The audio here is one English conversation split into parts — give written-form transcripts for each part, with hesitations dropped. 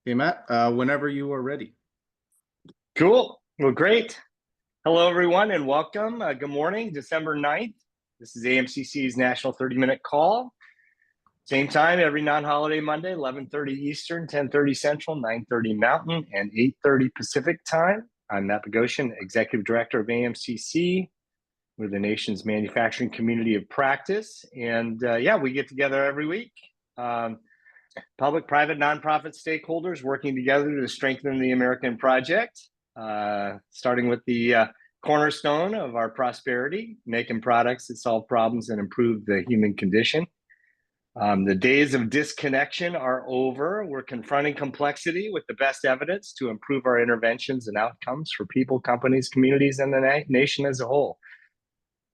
Hey, Matt, whenever you are ready. Cool. Well, great. Hello, everyone, and welcome. Good morning, December 9th. This is AMCC's National 30-Minute Call. Same time every non-holiday Monday, 11:30 Eastern, 10:30 Central, 9:30 Mountain, and 8:30 Pacific time. I'm Matt Bogosian, Executive Director of AMCC. We're the nation's manufacturing community of practice. And we get together every week. Public, private, nonprofit stakeholders working together to strengthen the American project, starting with the cornerstone of our prosperity, making products that solve problems and improve the human condition. The days of disconnection are over. We're confronting complexity with the best evidence to improve our interventions and outcomes for people, companies, communities, and the nation as a whole.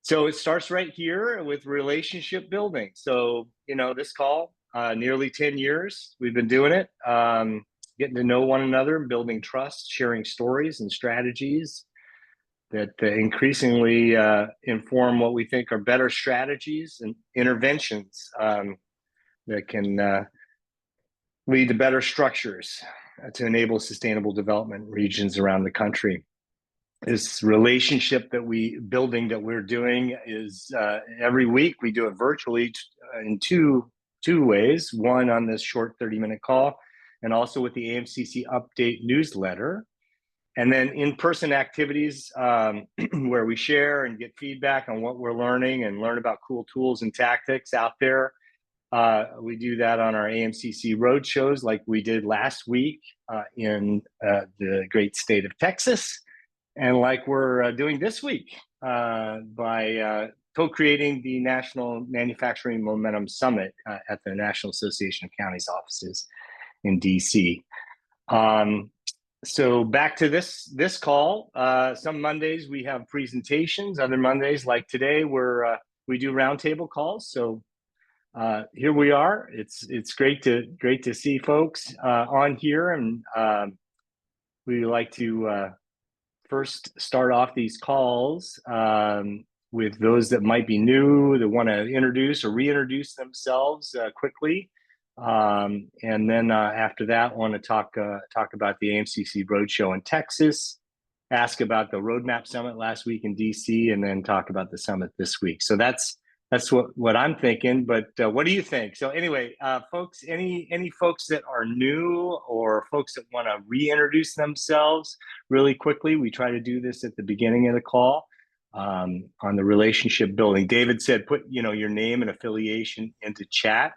So it starts right here with relationship building. So, this call, nearly 10 years, we've been doing it, getting to know one another, building trust, sharing stories and strategies that increasingly inform what we think are better strategies and interventions that can lead to better structures to enable sustainable development in regions around the country. This relationship that we're doing is every week. We do it virtually in two ways. One on this short 30-minute call, and also with the AMCC update newsletter. And then in-person activities where we share and get feedback on what we're learning and learn about cool tools and tactics out there. We do that on our AMCC road shows like we did last week in the great state of Texas. And like we're doing this week by co-creating the National Manufacturing Momentum Summit at the National Association of Counties offices in DC. So back to this call. Some Mondays we have presentations. Other Mondays, like today, we do roundtable calls. So here we are. It's great to see folks on here, and we like to first start off these calls with those that might be new, that want to introduce or reintroduce themselves quickly. And then after that, want to talk about the AMCC Roadshow in Texas, ask about the Roadmap Summit last week in DC, and then talk about the summit this week. So that's what I'm thinking, but what do you think? So anyway, folks, any folks that are new or folks that want to reintroduce themselves really quickly, we try to do this at the beginning of the call on the relationship building. David said, put your name and affiliation into chat.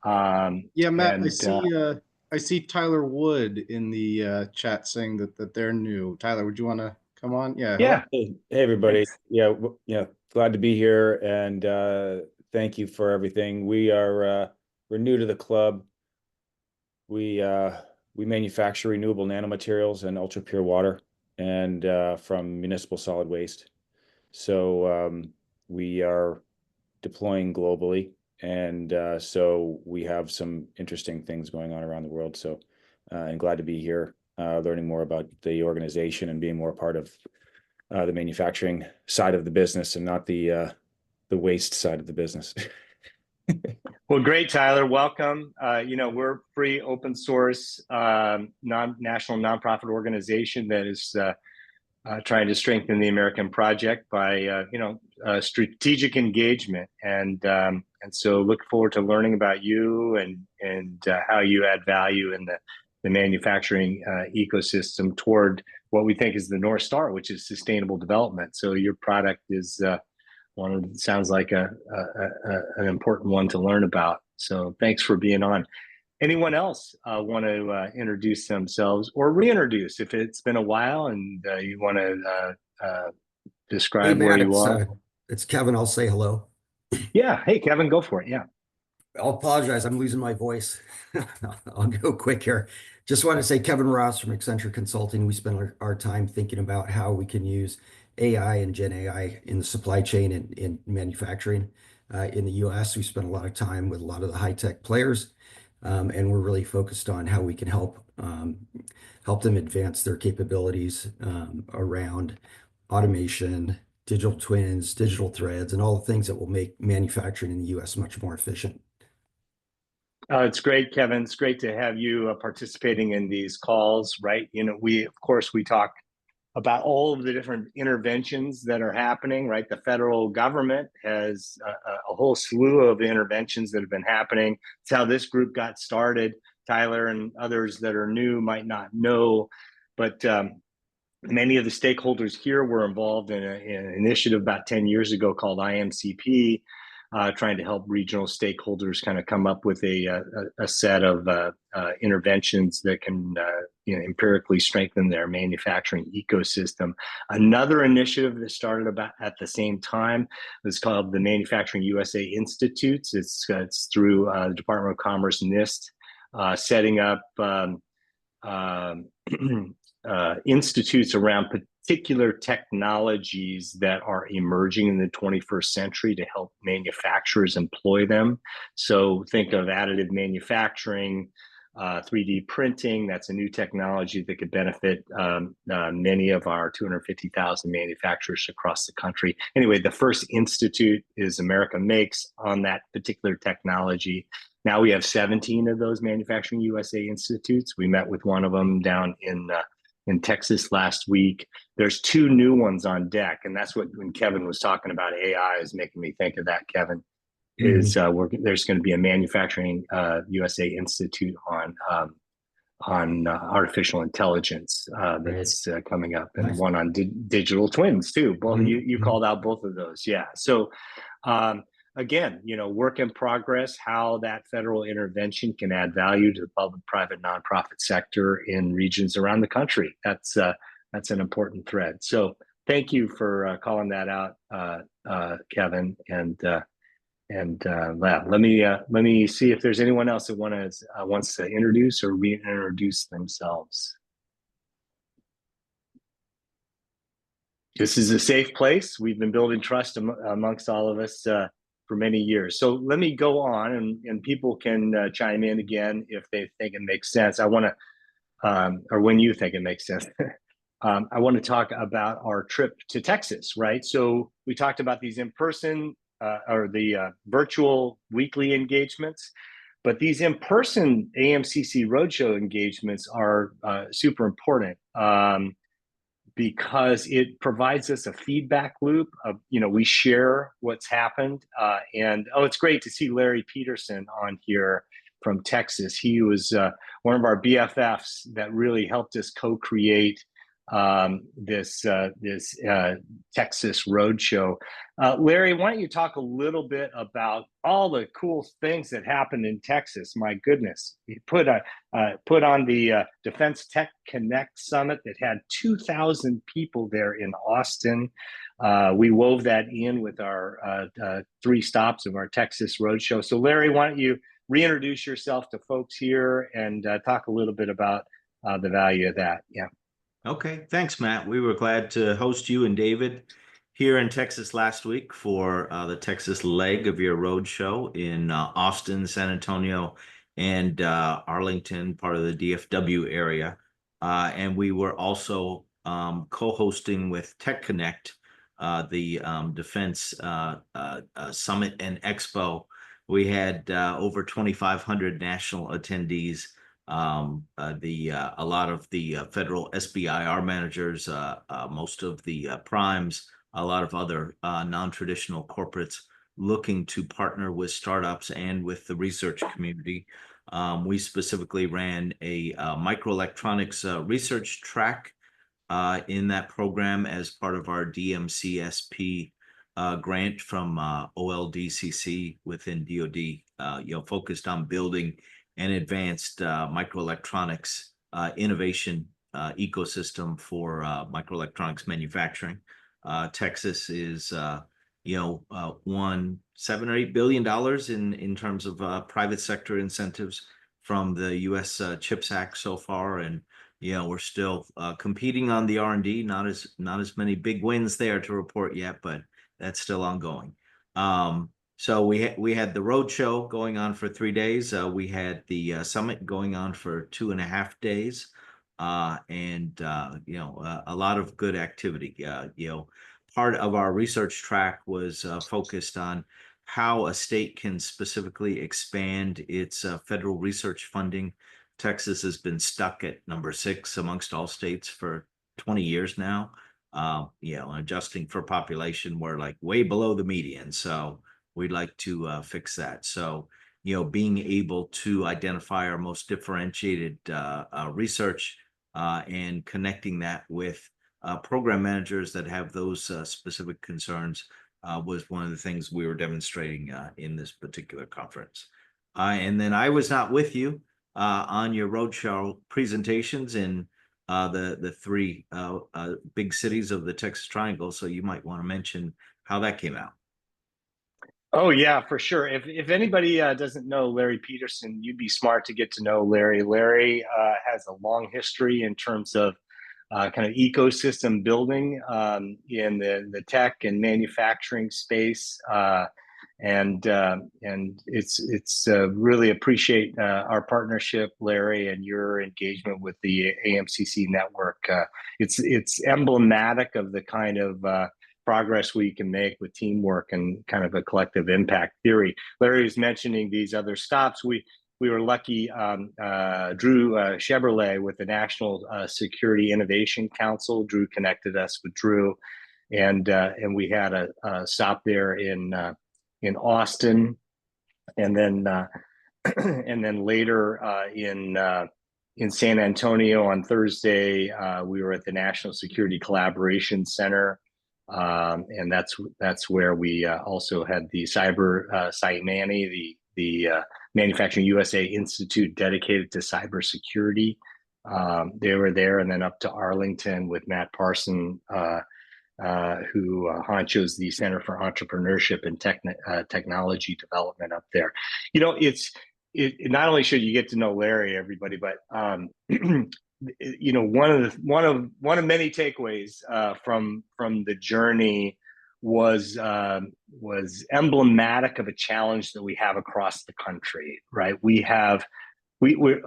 Yeah, Matt, I see Tyler Wood in the chat saying that they're new. Tyler, would you want to come on? Yeah. Yeah. Hey, everybody. Thanks. Yeah, glad to be here, and thank you for everything. We're new to the club. We manufacture renewable nanomaterials and ultra pure water, and from municipal solid waste. So we are deploying globally, and so we have some interesting things going on around the world. So I'm glad to be here, learning more about the organization and being more a part of the manufacturing side of the business and not the waste side of the business. Well, great, Tyler. Welcome. We're free, open source, national nonprofit organization that is trying to strengthen the American project by strategic engagement, and so look forward to learning about you and how you add value in the manufacturing ecosystem toward what we think is the North Star, which is sustainable development. So your product is sounds like an important one to learn about. So thanks for being on. Anyone else want to introduce themselves or reintroduce if it's been a while and you want to describe where you are? It's Kevin. I'll say hello. Yeah. Hey, Kevin, go for it. Yeah. I'll apologize. I'm losing my voice. I'll go quick here. Just want to say Kevin Ross from Accenture Consulting. We spend our time thinking about how we can use AI and Gen AI in the supply chain and in manufacturing. In the US, we spend a lot of time with a lot of the high-tech players, and we're really focused on how we can help them advance their capabilities around automation, digital twins, digital threads, and all the things that will make manufacturing in the US much more efficient. It's great, Kevin. It's great to have you participating in these calls, right? Of course, we talk about all of the different interventions that are happening, right? The federal government has a whole slew of interventions that have been happening. It's how this group got started. Tyler and others that are new might not know, but many of the stakeholders here were involved in an initiative about 10 years ago called AMCC, trying to help regional stakeholders kind of come up with a set of interventions that can empirically strengthen their manufacturing ecosystem. Another initiative that started about at the same time is called the Manufacturing USA Institutes. It's through the Department of Commerce NIST, setting up institutes around particular technologies that are emerging in the 21st century to help manufacturers employ them. So think of additive manufacturing, 3D printing. That's a new technology that could benefit many of our 250,000 manufacturers across the country. Anyway, the first institute is America Makes on that particular technology. Now we have 17 of those Manufacturing USA Institutes. We met with one of them down in Texas last week. There's 2 new ones on deck, and that's what, when Kevin was talking about AI, is making me think of that, Kevin. Is there's going to be a Manufacturing USA Institute on artificial intelligence that's coming up, and one on digital twins too. Both you called out both of those, yeah. So again, work in progress, how that federal intervention can add value to the public-private nonprofit sector in regions around the country. That's an important thread. So thank you for calling that out, Kevin. And let me see if there's anyone else that wants to introduce or reintroduce themselves. This is a safe place. We've been building trust amongst all of us for many years. So let me go on, and people can chime in again if they think it makes sense. I want to, or when you think it makes sense. I want to talk about our trip to Texas, right? So we talked about these in-person or the virtual weekly engagements, but these in-person AMCC roadshow engagements are super important. Because it provides us a feedback loop of, we share what's happened. And it's great to see Larry Peterson on here from Texas. He was one of our BFFs that really helped us co-create this Texas Roadshow. Larry, why don't you talk a little bit about all the cool things that happened in Texas? My goodness, you put on the Defense Tech Connect Summit that had 2,000 people there in Austin. We wove that in with our 3 stops of our Texas Roadshow. So Larry, why don't you reintroduce yourself to folks here and talk a little bit about the value of that? Yeah. Okay, thanks, Matt. We were glad to host you and David here in Texas last week for the Texas leg of your road show in Austin, San Antonio, and Arlington, part of the DFW area. And we were also co-hosting with Tech Connect, the Defense Summit and Expo. We had over 2,500 national attendees. A lot of the federal SBIR managers, most of the primes, a lot of other non-traditional corporates looking to partner with startups and with the research community. We specifically ran a microelectronics research track in that program as part of our DMCSP grant from OLDCC within DoD, focused on building an advanced microelectronics innovation ecosystem for microelectronics manufacturing. Texas is, won $7 or $8 billion in terms of private sector incentives from the U.S. CHIPS Act so far, and we're still competing on the R&D. Not as many big wins there to report yet, but that's still ongoing. So we had the road show going on for 3 days. We had the summit going on for 2.5 days, and a lot of good activity. Part of our research track was focused on how a state can specifically expand its federal research funding. Texas has been stuck at number 6 amongst all states for 20 years now. Adjusting for population, we're like way below the median. So we'd like to fix that. So, being able to identify our most differentiated research and connecting that with program managers that have those specific concerns was one of the things we were demonstrating in this particular conference. And then I was not with you on your roadshow presentations in the 3 big cities of the Texas Triangle. So you might want to mention how that came out. Oh yeah, for sure. If anybody doesn't know Larry Peterson, you'd be smart to get to know Larry. Larry has a long history in terms of kind of ecosystem building in the tech and manufacturing space, and it's really appreciate our partnership, Larry, and your engagement with the AMCC network. It's emblematic of the kind of progress we can make with teamwork and kind of a collective impact theory. Larry was mentioning these other stops. We were lucky. Drew Chevrolet with the National Security Innovation Council. Drew connected us with Drew, and we had a stop there in Austin, and then later in San Antonio on Thursday. We were at the National Security Collaboration Center. And that's where we also had the Cyber CyMani, the Manufacturing USA Institute dedicated to cybersecurity. They were there, and then up to Arlington with Matt Parson, who honchos the Center for Entrepreneurship and Technology Development up there. Not only should you get to know Larry, everybody, but one of many takeaways from the journey was emblematic of a challenge that we have across the country, right?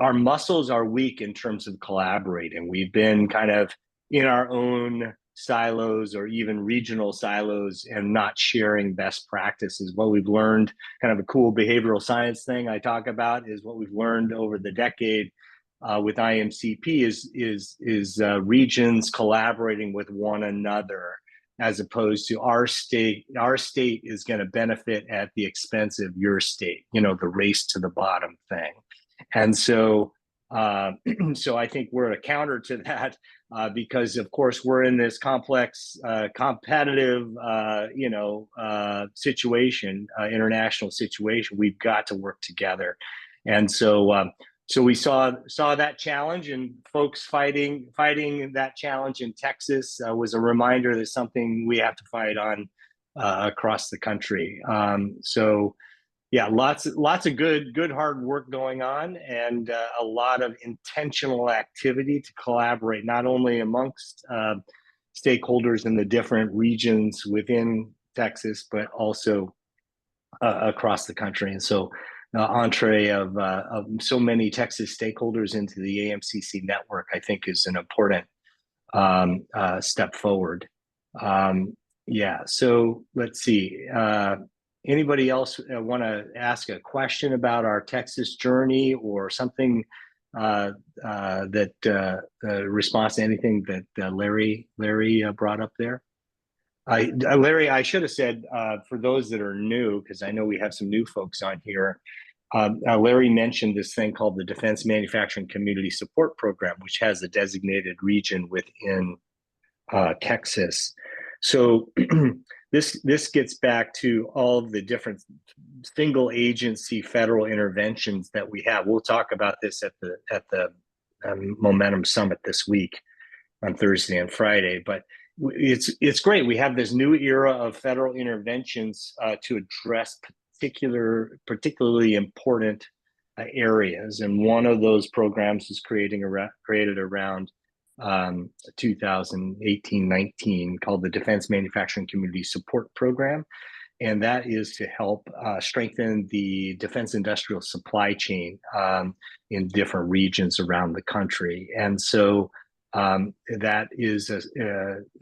Our muscles are weak in terms of collaborating. We've been kind of in our own silos or even regional silos and not sharing best practices. What we've learned, kind of a cool behavioral science thing I talk about, is what we've learned over the decade with IMCP is regions collaborating with one another, as opposed to our state. Our state is going to benefit at the expense of your state, the race to the bottom thing. And so I think we're a counter to that because, of course, we're in this complex, competitive, situation, international situation. We've got to work together. And so we saw that challenge, and folks fighting that challenge in Texas was a reminder that something we have to fight on across the country. Yeah, lots of good hard work going on, and a lot of intentional activity to collaborate, not only amongst stakeholders in the different regions within Texas, but also across the country. And so entree of so many Texas stakeholders into the AMCC network, I think, is an important step forward. Yeah, so let's see. Anybody else want to ask a question about our Texas journey or something that response to anything that Larry brought up there? Larry, I should have said, for those that are new, because I know we have some new folks on here, Larry mentioned this thing called the Defense Manufacturing Community Support Program, which has a designated region within Texas. So this gets back to all of the different single agency federal interventions that we have. We'll talk about this at the Momentum Summit this week on Thursday and Friday, but it's great. We have this new era of federal interventions to address particularly important areas, and one of those programs is created around 2018-19 called the Defense Manufacturing Community Support Program, and that is to help strengthen the defense industrial supply chain in different regions around the country. And so that is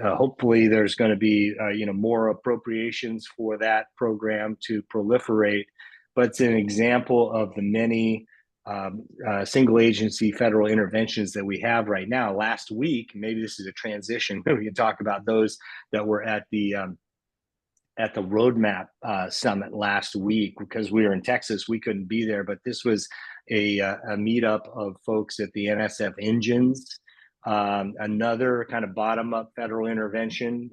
hopefully there's going to be more appropriations for that program to proliferate, but it's an example of the many single agency federal interventions that we have right now. Last week, maybe this is a transition, we can talk about those that were at the Roadmap Summit last week. Because we were in Texas, we couldn't be there, but this was a meetup of folks at the NSF Engines, another kind of bottom-up federal intervention,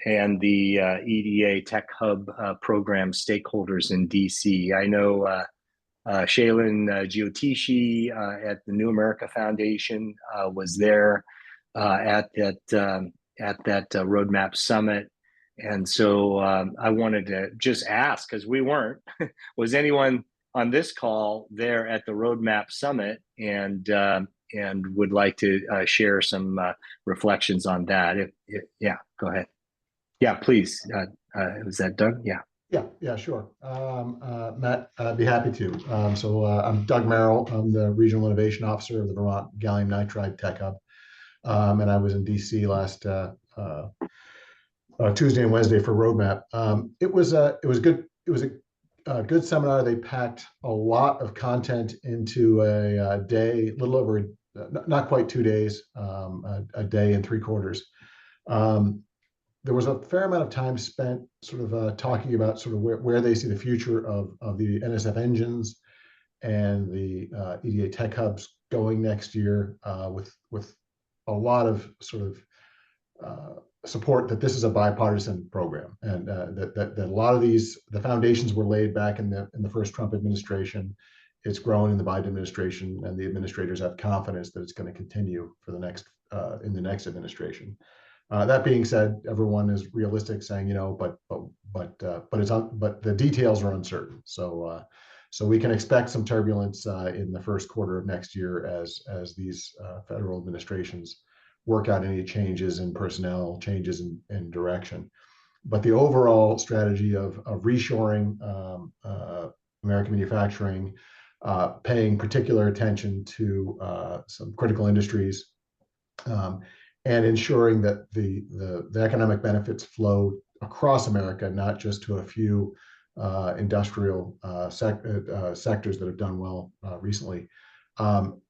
and the EDA Tech Hub program stakeholders in DC. I know Shaylin Giotishi at the New America Foundation was there at that Roadmap Summit. And so I wanted to just ask, because we weren't, was anyone on this call there at the Roadmap Summit, and would like to share some reflections on that? Yeah, go ahead. Yeah, please. Was that Doug? Yeah. Yeah, sure. Matt, I'd be happy to. I'm Doug Merrill. I'm the Regional Innovation Officer of the Vermont Gallium Nitride Tech Hub. And I was in DC last Tuesday and Wednesday for Roadmap. It was good. It was a good seminar. They packed a lot of content into a day, a little over, not quite 2 days, a day and 3/4. There was a fair amount of time spent sort of talking about sort of where they see the future of the NSF engines and the EDA Tech Hubs going next year, with a lot of sort of support that this is a bipartisan program, and that a lot of the foundations were laid back in the first Trump administration. It's grown in the Biden administration, and the administrators have confidence that it's going to continue for the next in the next administration. That being said, everyone is realistic, saying, but the details are uncertain. So we can expect some turbulence in the first quarter of next year as these federal administrations work out any changes in personnel, changes in direction. But the overall strategy of reshoring American manufacturing, paying particular attention to some critical industries, and ensuring that the economic benefits flow across America, not just to a few industrial sectors that have done well recently.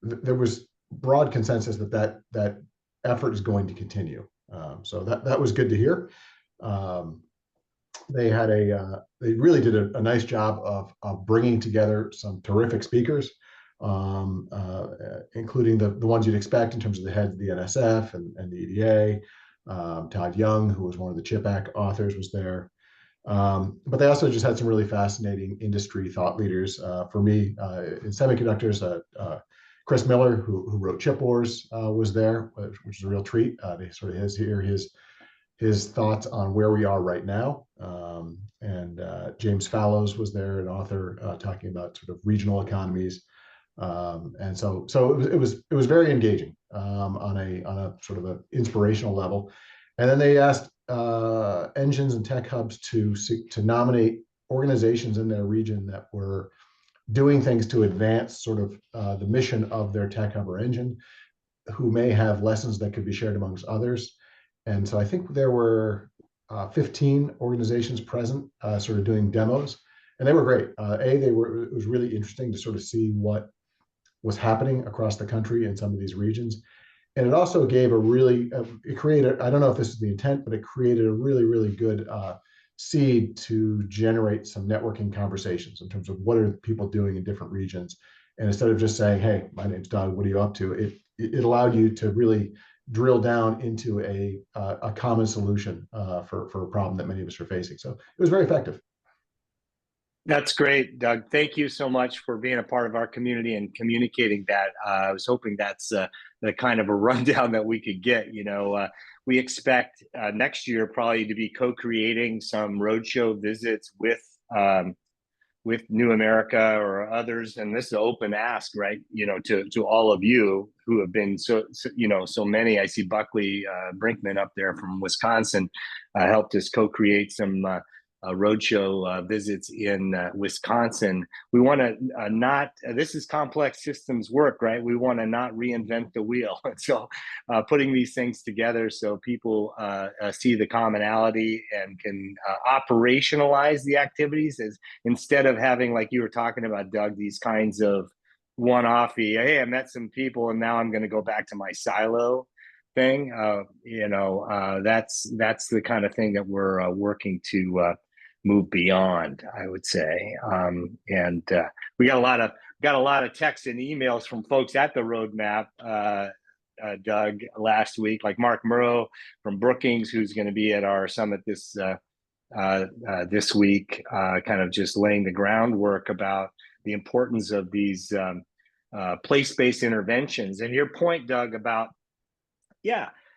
There was broad consensus that effort is going to continue. So that was good to hear. They really did a nice job of bringing together some terrific speakers, including the ones you'd expect in terms of the heads of the NSF and the EDA. Todd Young, who was one of the CHIP Act authors, was there. But they also just had some really fascinating industry thought leaders. For me, in semiconductors, Chris Miller, who wrote Chip Wars, was there, which is a real treat. They sort of hear his thoughts on where we are right now. And James Fallows was there, an author, talking about sort of regional economies. And so it was very engaging on a sort of an inspirational level. And then they asked engines and tech hubs to nominate organizations in their region that were doing things to advance sort of the mission of their tech hub or engine, who may have lessons that could be shared amongst others. And so I think there were 15 organizations present, sort of doing demos, and they were great. It was really interesting to sort of see what was happening across the country in some of these regions. And it also gave it created, I don't know if this is the intent, but it created a really, really good seed to generate some networking conversations in terms of what are people doing in different regions. And instead of just saying, hey, my name's Doug, what are you up to? It allowed you to really drill down into a common solution for a problem that many of us are facing. So it was very effective. That's great, Doug. Thank you so much for being a part of our community and communicating that. I was hoping that's the kind of a rundown that we could get. We expect next year probably to be co-creating some roadshow visits with New America or others, and this is an open ask, right? To all of you who have been so many. I see Buckley Brinkman up there from Wisconsin helped us co-create some roadshow visits in Wisconsin. We want to not, this is complex systems work, right? We want to not reinvent the wheel. So putting these things together so people see the commonality and can operationalize the activities, as instead of having, like you were talking about, Doug, these kinds of one-offy, hey, I met some people and now I'm going to go back to my silo thing. That's the kind of thing that we're working to move beyond, I would say. We got a lot of texts and emails from folks at the roadmap, Doug, last week, like Mark Murrow from Brookings, who's going to be at our summit this week, kind of just laying the groundwork about the importance of these place-based interventions. And your point, Doug, about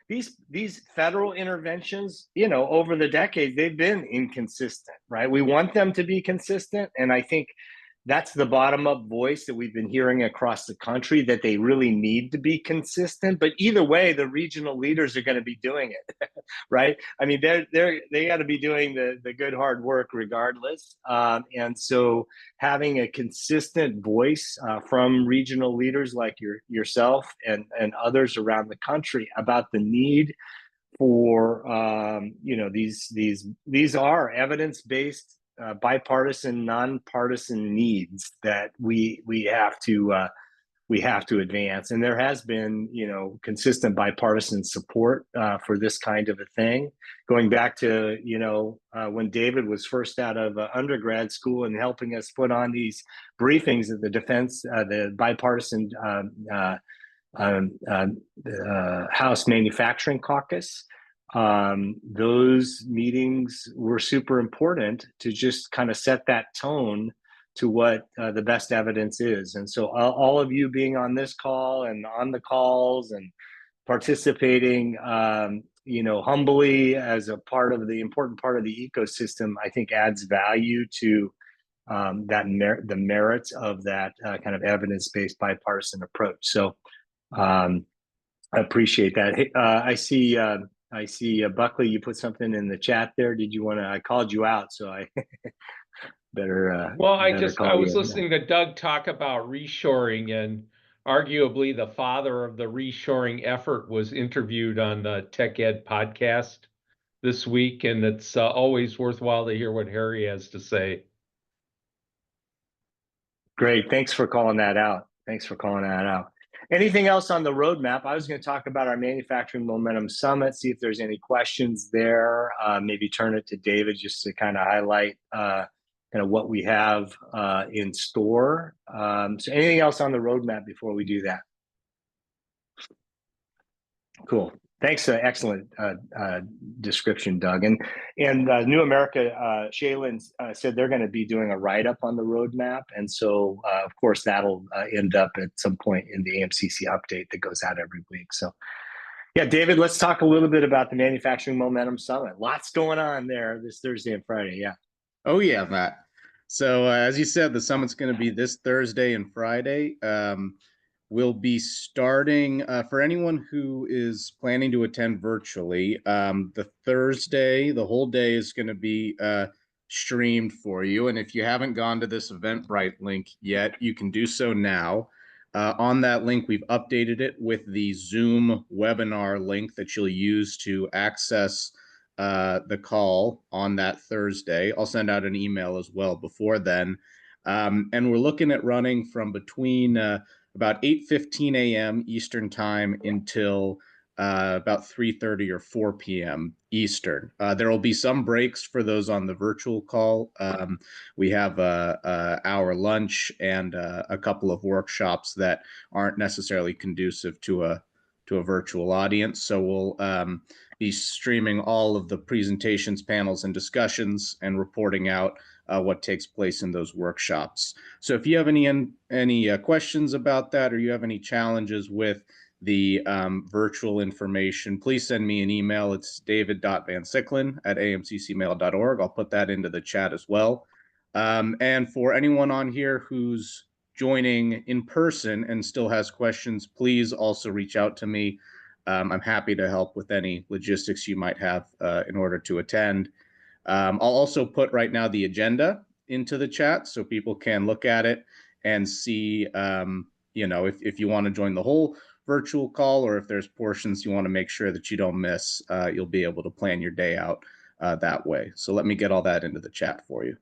these federal interventions, over the decades, they've been inconsistent, right? We want them to be consistent. And I think that's the bottom-up voice that we've been hearing across the country, that they really need to be consistent. But either way, the regional leaders are going to be doing it, right? I mean, they got to be doing the good hard work regardless. And so having a consistent voice from regional leaders like yourself and others around the country about the need for these are evidence-based, bipartisan, nonpartisan needs that we have to advance. And there has been, consistent bipartisan support for this kind of a thing, going back to, when David was first out of undergrad school and helping us put on these briefings at the defense, the bipartisan House Manufacturing Caucus. Those meetings were super important to just kind of set that tone to what the best evidence is. And so all of you being on this call and on the calls and participating, humbly as a part of the important part of the ecosystem, I think adds value to the merits of that kind of evidence-based bipartisan approach. So I appreciate that. Hey, I see Buckley, you put something in the chat there. Did you want to, I called you out, so I better. Well, I was listening to Doug talk about reshoring, and arguably the father of the reshoring effort was interviewed on the Tech Ed podcast this week. And it's always worthwhile to hear what Harry has to say. Great. Thanks for calling that out. Anything else on the roadmap? I was going to talk about our Manufacturing Momentum Summit, see if there's any questions there. Maybe turn it to David just to kind of highlight kind of what we have in store. So anything else on the roadmap before we do that? Cool. Thanks. Excellent description, Doug. And New America, Shaylin said they're going to be doing a write-up on the roadmap. And so, of course, that'll end up at some point in the AMCC update that goes out every week. So, yeah, David, let's talk a little bit about the Manufacturing Momentum Summit. Lots going on there this Thursday and Friday. Yeah. Oh, yeah, Matt. So, as you said, the summit's going to be this Thursday and Friday. We'll be starting, for anyone who is planning to attend virtually, the Thursday, the whole day is going to be streamed for you. And if you haven't gone to this Eventbrite link yet, you can do so now. On that link, we've updated it with the Zoom webinar link that you'll use to access the call on that Thursday. I'll send out an email as well before then. And we're looking at running from between about 8:15 a.m. Eastern time until about 3:30 or 4 p.m. Eastern. There will be some breaks for those on the virtual call. We have a hour lunch and a couple of workshops that aren't necessarily conducive to a virtual audience. So we'll be streaming all of the presentations, panels, and discussions and reporting out what takes place in those workshops. So if you have any questions about that, or you have any challenges with the virtual information, please send me an email. It's david.vansicklin@amccmail.org. I'll put that into the chat as well. And for anyone on here who's joining in person and still has questions, please also reach out to me. I'm happy to help with any logistics you might have in order to attend. I'll also put right now the agenda into the chat so people can look at it and see, if you want to join the whole virtual call, or if there's portions you want to make sure that you don't miss, you'll be able to plan your day out that way. So let me get all that into the chat for you.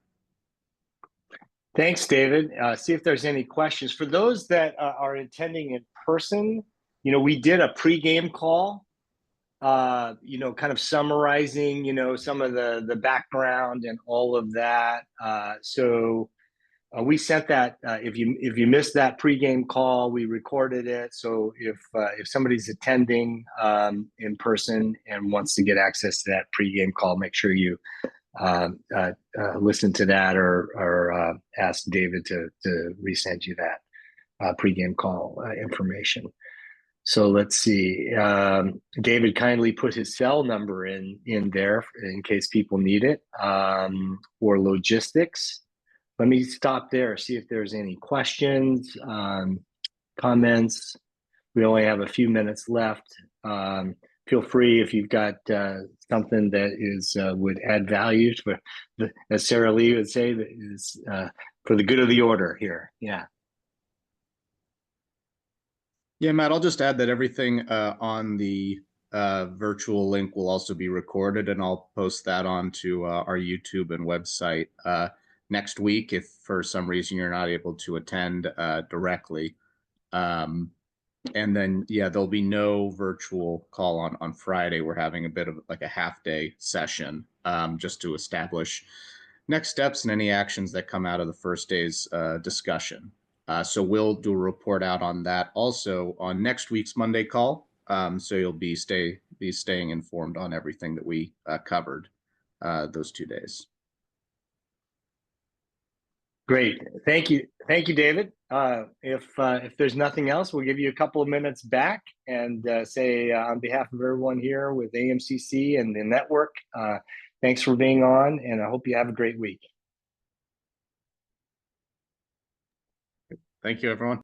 Thanks, David. See if there's any questions. For those that are attending in person, we did a pregame call, kind of summarizing, some of the background and all of that. So we sent that. If you missed that pregame call, we recorded it. So if somebody's attending in person and wants to get access to that pregame call, make sure you listen to that or ask David to resend you that pregame call information. So let's see. David kindly put his cell number in there in case people need it, or logistics. Let me stop there, see if there's any questions, comments. We only have a few minutes left. Feel free if you've got something that would add value to, as Sarah Lee would say, that is for the good of the order here. Yeah. Yeah, Matt, I'll just add that everything on the virtual link will also be recorded, and I'll post that onto our YouTube and website next week if for some reason you're not able to attend directly. And then, yeah, there'll be no virtual call on Friday. We're having a bit of like a half-day session just to establish next steps and any actions that come out of the first day's discussion. So we'll do a report out on that also on next week's Monday call. So you'll be staying informed on everything that we covered those 2 days. Great. Thank you, David. If there's nothing else, we'll give you a couple of minutes back and say on behalf of everyone here with AMCC and the network, thanks for being on, and I hope you have a great week. Thank you, everyone.